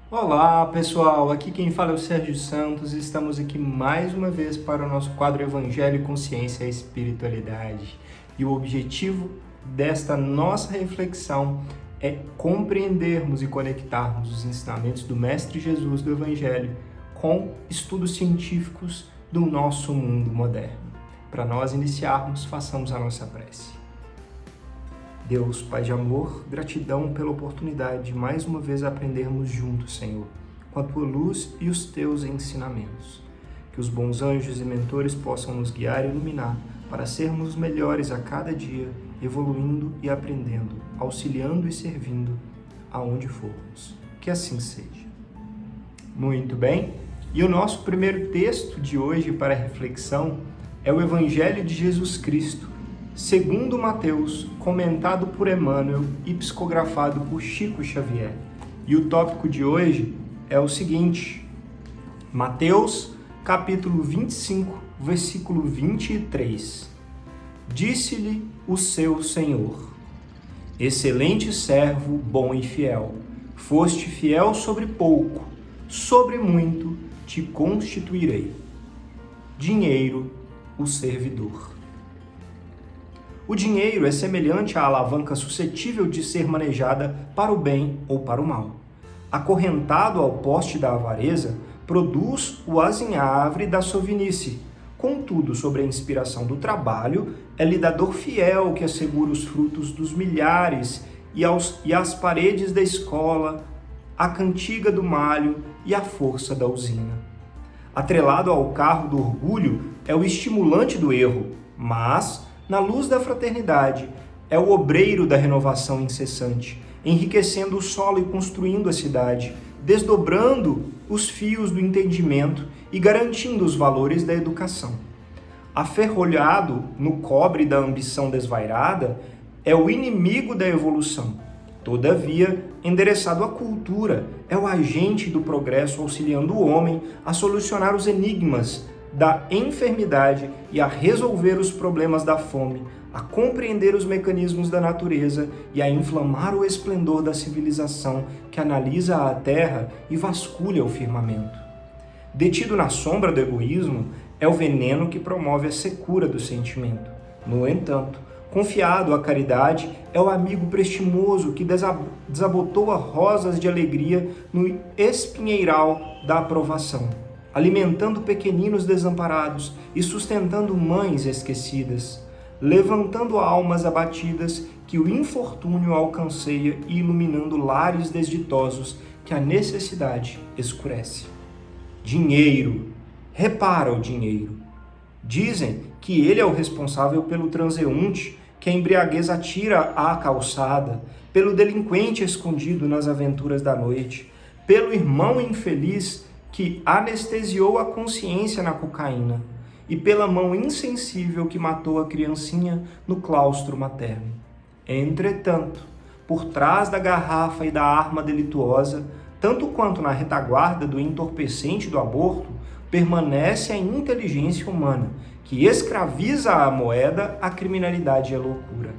Olá pessoal, aqui quem fala é o Sérgio Santos e estamos aqui mais uma vez para o nosso quadro Evangelho, Consciência e Espiritualidade. E o objetivo desta nossa reflexão é compreendermos e conectarmos os ensinamentos do Mestre Jesus do Evangelho com estudos científicos do nosso mundo moderno. Para nós iniciarmos, façamos a nossa prece. Deus, Pai de amor, gratidão pela oportunidade de mais uma vez aprendermos juntos, Senhor, com a Tua luz e os Teus ensinamentos. Que os bons anjos e mentores possam nos guiar e iluminar para sermos melhores a cada dia, evoluindo e aprendendo, auxiliando e servindo aonde formos. Que assim seja. Muito bem, e o nosso primeiro texto de hoje para reflexão é o Evangelho de Jesus Cristo, segundo Mateus, comentado por Emmanuel e psicografado por Chico Xavier. E o tópico de hoje é o seguinte: Mateus, capítulo 25, versículo 23. Disse-lhe o seu Senhor: Excelente servo, bom e fiel, foste fiel sobre pouco, sobre muito te constituirei. Dinheiro, o servidor. O dinheiro é semelhante à alavanca suscetível de ser manejada para o bem ou para o mal. Acorrentado ao poste da avareza, produz o azinhavre da sovinice. Contudo, sobre a inspiração do trabalho, é lidador fiel que assegura os frutos dos milhares e as paredes da escola, a cantiga do malho e a força da usina. Atrelado ao carro do orgulho, é o estimulante do erro, mas na luz da fraternidade, é o obreiro da renovação incessante, enriquecendo o solo e construindo a cidade, desdobrando os fios do entendimento e garantindo os valores da educação. Aferrolhado no cobre da ambição desvairada, é o inimigo da evolução. Todavia, endereçado à cultura, é o agente do progresso auxiliando o homem a solucionar os enigmas da enfermidade e a resolver os problemas da fome, a compreender os mecanismos da natureza e a inflamar o esplendor da civilização que analisa a terra e vasculha o firmamento. Detido na sombra do egoísmo, é o veneno que promove a secura do sentimento. No entanto, confiado à caridade, é o amigo prestimoso que desabotoa rosas de alegria no espinheiral da aprovação, alimentando pequeninos desamparados e sustentando mães esquecidas, levantando almas abatidas que o infortúnio alcanceia e iluminando lares desditosos que a necessidade escurece. Dinheiro, repara o dinheiro. Dizem que ele é o responsável pelo transeunte que a embriaguez atira à calçada, pelo delinquente escondido nas aventuras da noite, pelo irmão infeliz que anestesiou a consciência na cocaína e pela mão insensível que matou a criancinha no claustro materno. Entretanto, por trás da garrafa e da arma delituosa, tanto quanto na retaguarda do entorpecente do aborto, permanece a inteligência humana, que escraviza a moeda, a criminalidade e a loucura.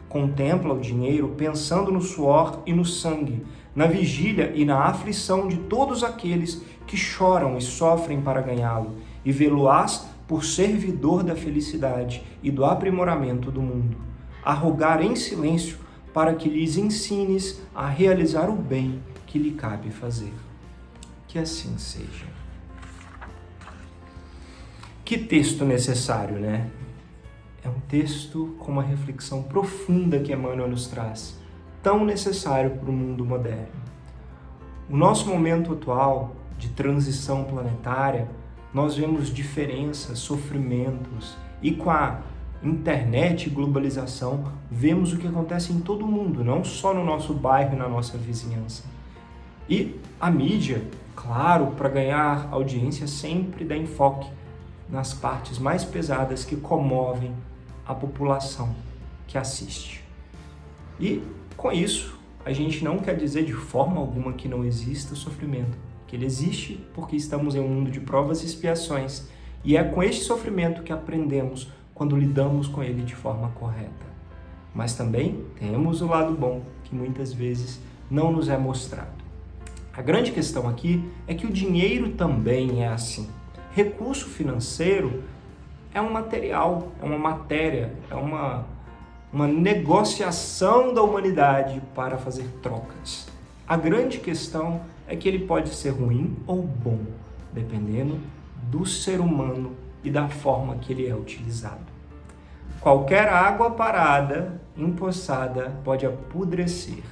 Contempla o dinheiro pensando no suor e no sangue, na vigília e na aflição de todos aqueles que choram e sofrem para ganhá-lo, e vê-lo-ás por servidor da felicidade e do aprimoramento do mundo, a rogar em silêncio para que lhes ensines a realizar o bem que lhe cabe fazer. Que assim seja. Que texto necessário, né? É um texto com uma reflexão profunda que Emmanuel nos traz, tão necessário para o mundo moderno. O nosso momento atual de transição planetária, nós vemos diferenças, sofrimentos, e com a internet e globalização, vemos o que acontece em todo o mundo, não só no nosso bairro e na nossa vizinhança. E a mídia, claro, para ganhar audiência, sempre dá enfoque nas partes mais pesadas que comovem a população que assiste. E com isso, a gente não quer dizer de forma alguma que não exista sofrimento, que ele existe porque estamos em um mundo de provas e expiações, e é com este sofrimento que aprendemos quando lidamos com ele de forma correta. Mas também temos o lado bom, que muitas vezes não nos é mostrado. A grande questão aqui é que o dinheiro também é assim. Recurso financeiro é um material, é uma matéria, é uma negociação da humanidade para fazer trocas. A grande questão é que ele pode ser ruim ou bom, dependendo do ser humano e da forma que ele é utilizado. Qualquer água parada, empoçada, pode apodrecer.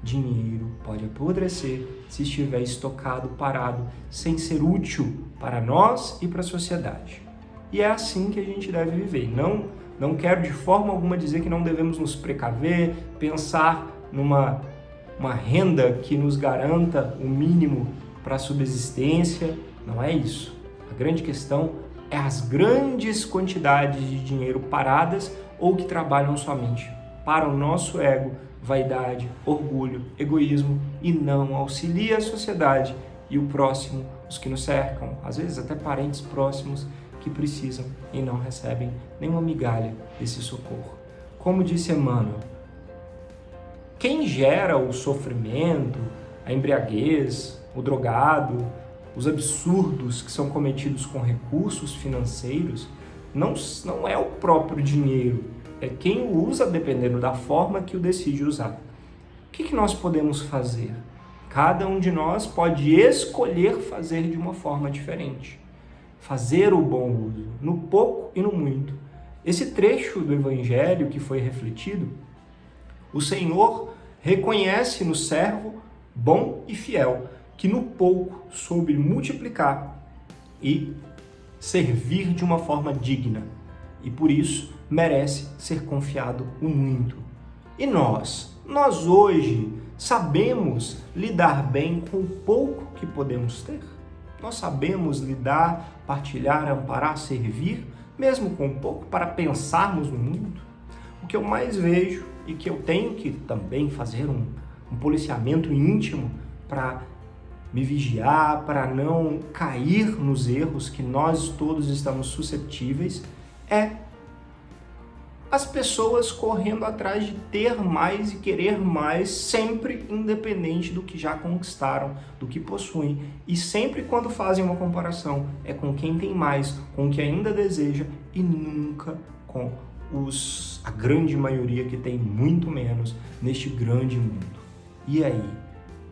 Dinheiro pode apodrecer se estiver estocado, parado, sem ser útil para nós e para a sociedade. E é assim que a gente deve viver. Não quero de forma alguma dizer que não devemos nos precaver, pensar numa renda que nos garanta o mínimo para a subsistência. Não é isso. A grande questão é as grandes quantidades de dinheiro paradas ou que trabalham somente para o nosso ego, vaidade, orgulho, egoísmo e não auxilia a sociedade e o próximo, os que nos cercam, às vezes até parentes próximos que precisam e não recebem nenhuma migalha desse socorro. Como disse Emmanuel, quem gera o sofrimento, a embriaguez, o drogado, os absurdos que são cometidos com recursos financeiros, não é o próprio dinheiro, é quem o usa dependendo da forma que o decide usar. O que nós podemos fazer? Cada um de nós pode escolher fazer de uma forma diferente. Fazer o bom uso, no pouco e no muito. Esse trecho do Evangelho que foi refletido, o Senhor reconhece no servo bom e fiel, que no pouco soube multiplicar e servir de uma forma digna. E por isso merece ser confiado o muito. E nós hoje sabemos lidar bem com o pouco que podemos ter? Nós sabemos lidar, partilhar, amparar, servir, mesmo com pouco, para pensarmos no mundo? O que eu mais vejo e que eu tenho que também fazer um policiamento íntimo para me vigiar, para não cair nos erros que nós todos estamos suscetíveis, é as pessoas correndo atrás de ter mais e querer mais, sempre independente do que já conquistaram, do que possuem. E sempre quando fazem uma comparação, é com quem tem mais, com o que ainda deseja e nunca com a grande maioria que tem muito menos neste grande mundo. E aí,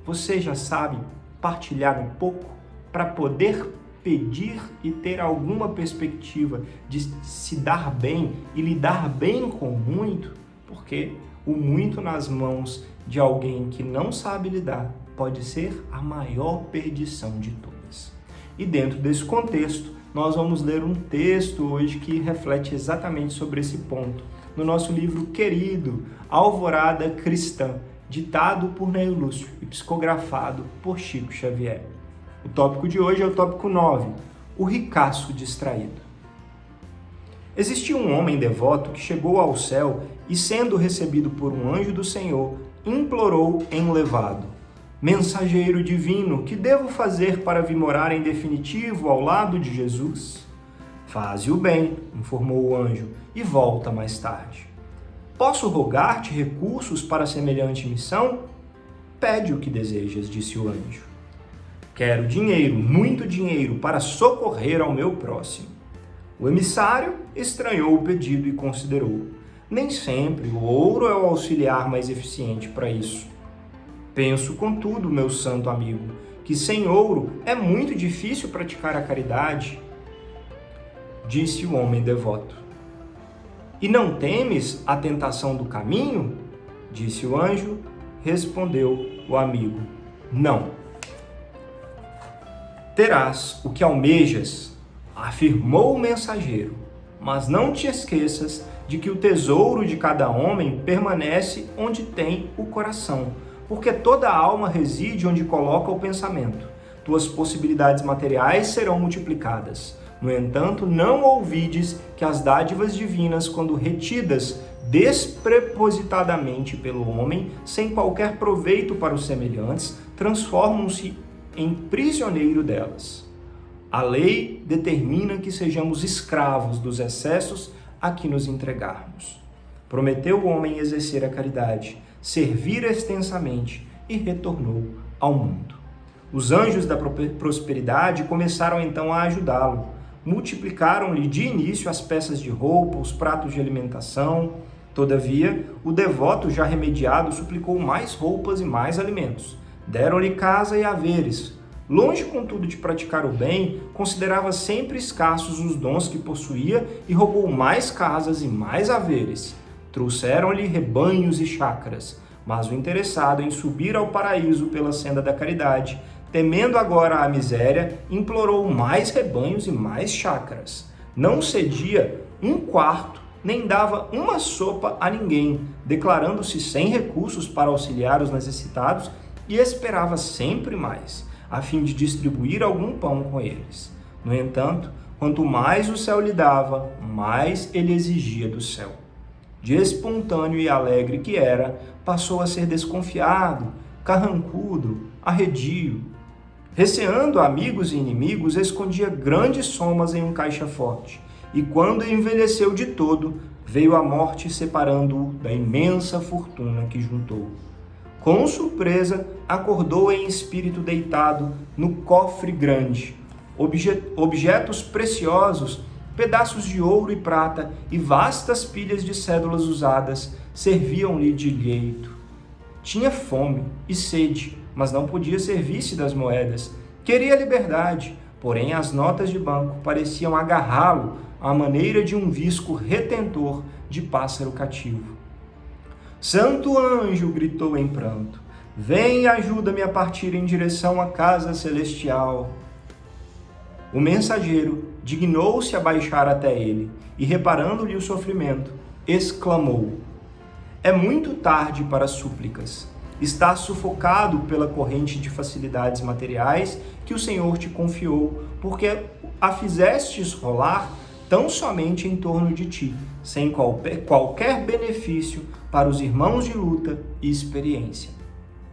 você já sabe partilhar um pouco para poder pedir e ter alguma perspectiva de se dar bem e lidar bem com o muito? Porque o muito nas mãos de alguém que não sabe lidar pode ser a maior perdição de todas. E dentro desse contexto, nós vamos ler um texto hoje que reflete exatamente sobre esse ponto, no nosso livro querido Alvorada Cristã, ditado por Neio Lúcio e psicografado por Chico Xavier. O tópico de hoje é o tópico 9, o ricaço distraído. Existia um homem devoto que chegou ao céu e, sendo recebido por um anjo do Senhor, implorou enlevado: mensageiro divino, que devo fazer para vir morar em definitivo ao lado de Jesus? Faze o bem, informou o anjo, e volta mais tarde. Posso rogar-te recursos para semelhante missão? Pede o que desejas, disse o anjo. Quero dinheiro, muito dinheiro, para socorrer ao meu próximo. O emissário estranhou o pedido e considerou: nem sempre o ouro é o auxiliar mais eficiente para isso. Penso, contudo, meu santo amigo, que sem ouro é muito difícil praticar a caridade, disse o homem devoto. E não temes a tentação do caminho? Disse o anjo. Respondeu o amigo: não. Terás o que almejas, afirmou o mensageiro, mas não te esqueças de que o tesouro de cada homem permanece onde tem o coração, porque toda a alma reside onde coloca o pensamento. Tuas possibilidades materiais serão multiplicadas. No entanto, não ouvides que as dádivas divinas, quando retidas despropositadamente pelo homem, sem qualquer proveito para os semelhantes, transformam-se em prisioneiro delas. A lei determina que sejamos escravos dos excessos a que nos entregarmos. Prometeu o homem exercer a caridade, servir extensamente e retornou ao mundo. Os anjos da prosperidade começaram então a ajudá-lo. Multiplicaram-lhe de início as peças de roupa, os pratos de alimentação. Todavia, o devoto já remediado suplicou mais roupas e mais alimentos. Deram-lhe casa e haveres. Longe, contudo, de praticar o bem, considerava sempre escassos os dons que possuía e roubou mais casas e mais haveres. Trouxeram-lhe rebanhos e chácaras, mas o interessado em subir ao paraíso pela senda da caridade, temendo agora a miséria, implorou mais rebanhos e mais chácaras. Não cedia um quarto, nem dava uma sopa a ninguém, declarando-se sem recursos para auxiliar os necessitados e esperava sempre mais, a fim de distribuir algum pão com eles. No entanto, quanto mais o céu lhe dava, mais ele exigia do céu. De espontâneo e alegre que era, passou a ser desconfiado, carrancudo, arredio. Receando amigos e inimigos, escondia grandes somas em um caixa forte, e quando envelheceu de todo, veio a morte separando-o da imensa fortuna que juntou. Com surpresa, acordou em espírito deitado no cofre grande. Objetos preciosos, pedaços de ouro e prata e vastas pilhas de cédulas usadas serviam-lhe de leito. Tinha fome e sede, mas não podia servir-se das moedas. Queria liberdade, porém as notas de banco pareciam agarrá-lo à maneira de um visco retentor de pássaro cativo. Santo anjo, gritou em pranto, vem e ajuda-me a partir em direção à casa celestial. O mensageiro dignou-se a baixar até ele e, reparando-lhe o sofrimento, exclamou: é muito tarde para súplicas. Estás sufocado pela corrente de facilidades materiais que o Senhor te confiou, porque a fizestes rolar tão somente em torno de ti, sem qualquer benefício para os irmãos de luta e experiência.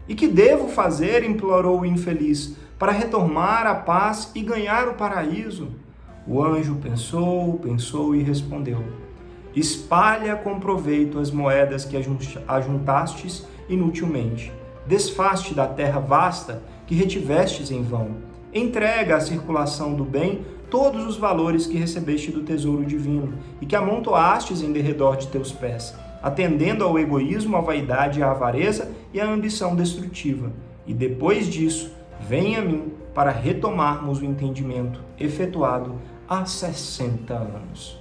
E que devo fazer, implorou o infeliz, para retomar a paz e ganhar o paraíso? O anjo pensou e respondeu: espalha com proveito as moedas que ajuntastes inutilmente. Desfaste da terra vasta que retivestes em vão. Entrega à circulação do bem todos os valores que recebeste do tesouro divino e que amontoastes em derredor de teus pés, atendendo ao egoísmo, à vaidade, à avareza e à ambição destrutiva. E depois disso, vem a mim para retomarmos o entendimento efetuado há 60 anos.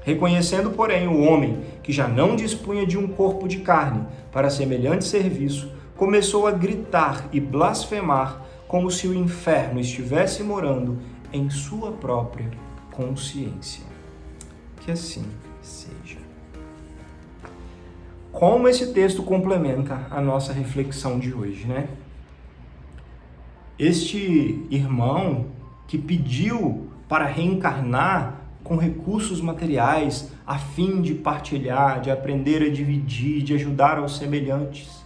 Reconhecendo, porém, o homem que já não dispunha de um corpo de carne para semelhante serviço, começou a gritar e blasfemar como se o inferno estivesse morando em sua própria consciência. Que assim seja. Como esse texto complementa a nossa reflexão de hoje, né? Este irmão que pediu para reencarnar com recursos materiais a fim de partilhar, de aprender a dividir, de ajudar aos semelhantes,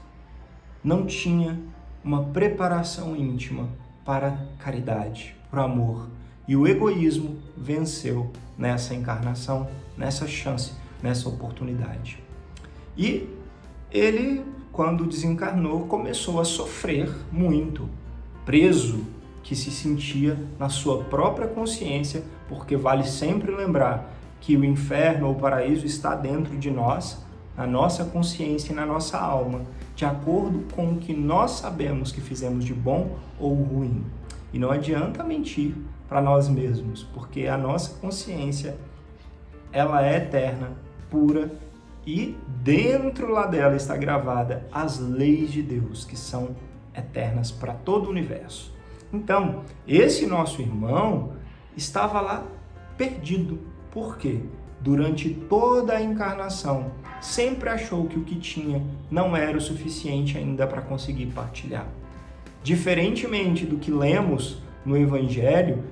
não tinha uma preparação íntima para a caridade, para o amor. E o egoísmo venceu nessa encarnação, nessa chance, nessa oportunidade. E ele, quando desencarnou, começou a sofrer muito, preso, que se sentia na sua própria consciência, porque vale sempre lembrar que o inferno ou o paraíso está dentro de nós, na nossa consciência e na nossa alma, de acordo com o que nós sabemos que fizemos de bom ou ruim. E não adianta mentir para nós mesmos, porque a nossa consciência, ela é eterna, pura, e dentro lá dela está gravada as leis de Deus, que são eternas para todo o universo. Então, esse nosso irmão estava lá perdido. Por quê? Durante toda a encarnação, sempre achou que o que tinha não era o suficiente ainda para conseguir partilhar. Diferentemente do que lemos no Evangelho,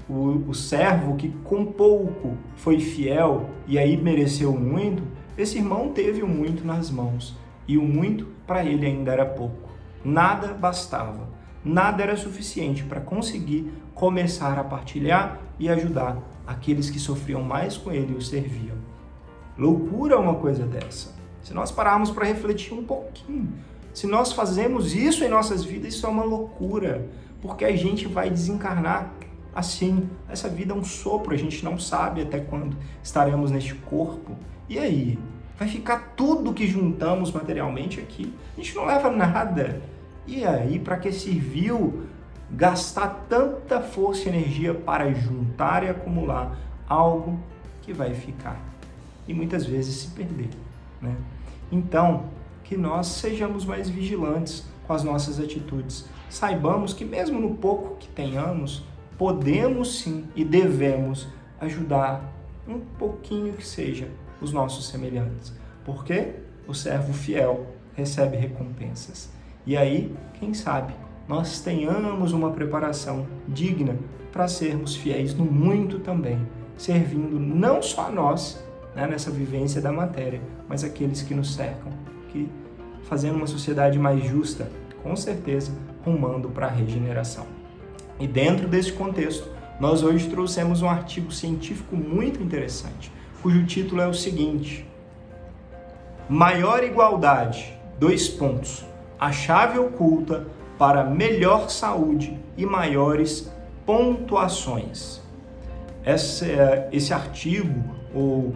o servo que com pouco foi fiel e aí mereceu muito, esse irmão teve o muito nas mãos e o muito para ele ainda era pouco. Nada bastava. Nada era suficiente para conseguir começar a partilhar e ajudar aqueles que sofriam mais com ele e o serviam. Loucura uma coisa dessa. Se nós pararmos para refletir um pouquinho, se nós fazemos isso em nossas vidas, isso é uma loucura. porque a gente vai desencarnar assim. Essa vida é um sopro, a gente não sabe até quando estaremos neste corpo. E aí? Vai ficar tudo que juntamos materialmente aqui? A gente não leva nada. E aí, para que serviu gastar tanta força e energia para juntar e acumular algo que vai ficar e muitas vezes se perder, né? Então, que nós sejamos mais vigilantes com as nossas atitudes. Saibamos que mesmo no pouco que tenhamos, podemos sim e devemos ajudar um pouquinho que seja os nossos semelhantes, porque o servo fiel recebe recompensas. E aí, quem sabe, nós tenhamos uma preparação digna para sermos fiéis no muito também, servindo não só a nós, né, nessa vivência da matéria, mas aqueles que nos cercam, que fazendo uma sociedade mais justa, com certeza, rumando para a regeneração. E dentro desse contexto, nós hoje trouxemos um artigo científico muito interessante, cujo título é o seguinte: Maior igualdade, : a chave oculta para melhor saúde e maiores pontuações. Esse artigo, ou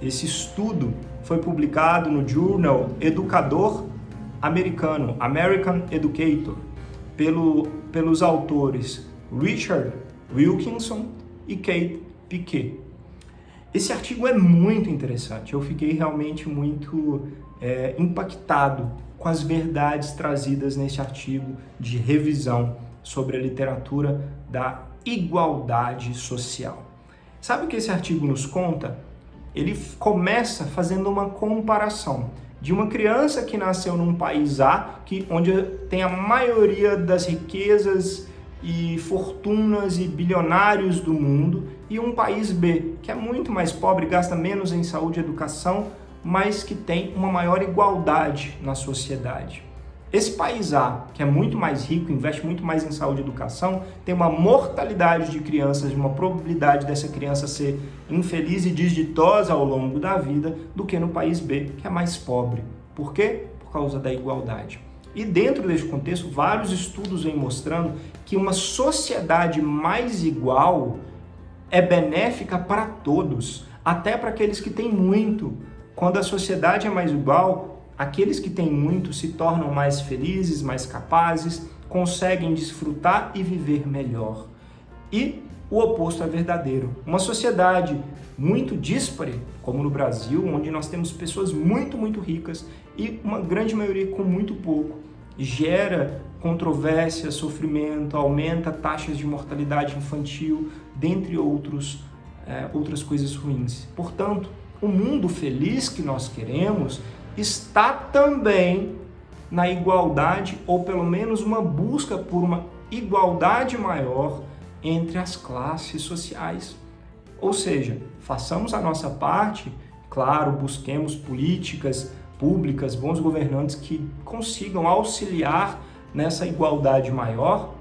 esse estudo, foi publicado no Journal Educador Americano, American Educator, pelos autores Richard Wilkinson e Kate Piquet. Esse artigo é muito interessante, eu fiquei realmente muito impactado com as verdades trazidas nesse artigo de revisão sobre a literatura da igualdade social. Sabe o que esse artigo nos conta? Ele começa fazendo uma comparação de uma criança que nasceu num país A, onde tem a maioria das riquezas e fortunas e bilionários do mundo, e um país B, que é muito mais pobre, gasta menos em saúde e educação, mas que tem uma maior igualdade na sociedade. Esse país A, que é muito mais rico, investe muito mais em saúde e educação, tem uma mortalidade de crianças, uma probabilidade dessa criança ser infeliz e desditosa ao longo da vida, do que no país B, que é mais pobre. Por quê? Por causa da igualdade. E dentro desse contexto, vários estudos vêm mostrando que uma sociedade mais igual é benéfica para todos, até para aqueles que têm muito. Quando a sociedade é mais igual, aqueles que têm muito se tornam mais felizes, mais capazes, conseguem desfrutar e viver melhor. E o oposto é verdadeiro. Uma sociedade muito díspare, como no Brasil, onde nós temos pessoas muito, muito ricas e uma grande maioria com muito pouco, gera controvérsia, sofrimento, aumenta taxas de mortalidade infantil, dentre outras coisas ruins. Portanto, o mundo feliz que nós queremos está também na igualdade, ou pelo menos uma busca por uma igualdade maior entre as classes sociais. Ou seja, façamos a nossa parte, claro, busquemos políticas públicas, bons governantes que consigam auxiliar nessa igualdade maior,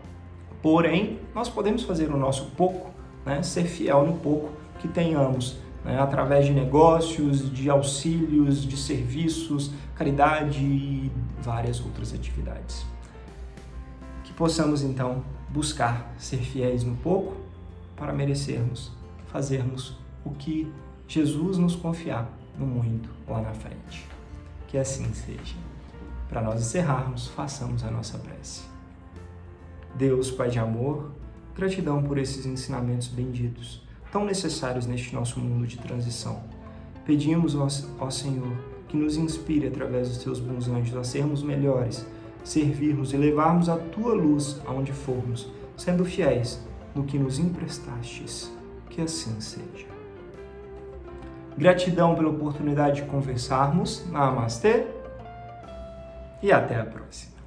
porém, nós podemos fazer o nosso pouco, né? Ser fiel no pouco que tenhamos, através de negócios, de auxílios, de serviços, caridade e várias outras atividades. Que possamos, então, buscar ser fiéis no pouco para merecermos fazermos o que Jesus nos confiar no muito lá na frente. Que assim seja. Para nós encerrarmos, façamos a nossa prece. Deus, Pai de amor, gratidão por esses ensinamentos benditos, tão necessários neste nosso mundo de transição. Pedimos, ó Senhor, que nos inspire através dos Teus bons anjos a sermos melhores, servirmos e levarmos a Tua luz aonde formos, sendo fiéis no que nos emprestastes. Que assim seja. Gratidão pela oportunidade de conversarmos. Namastê e até a próxima.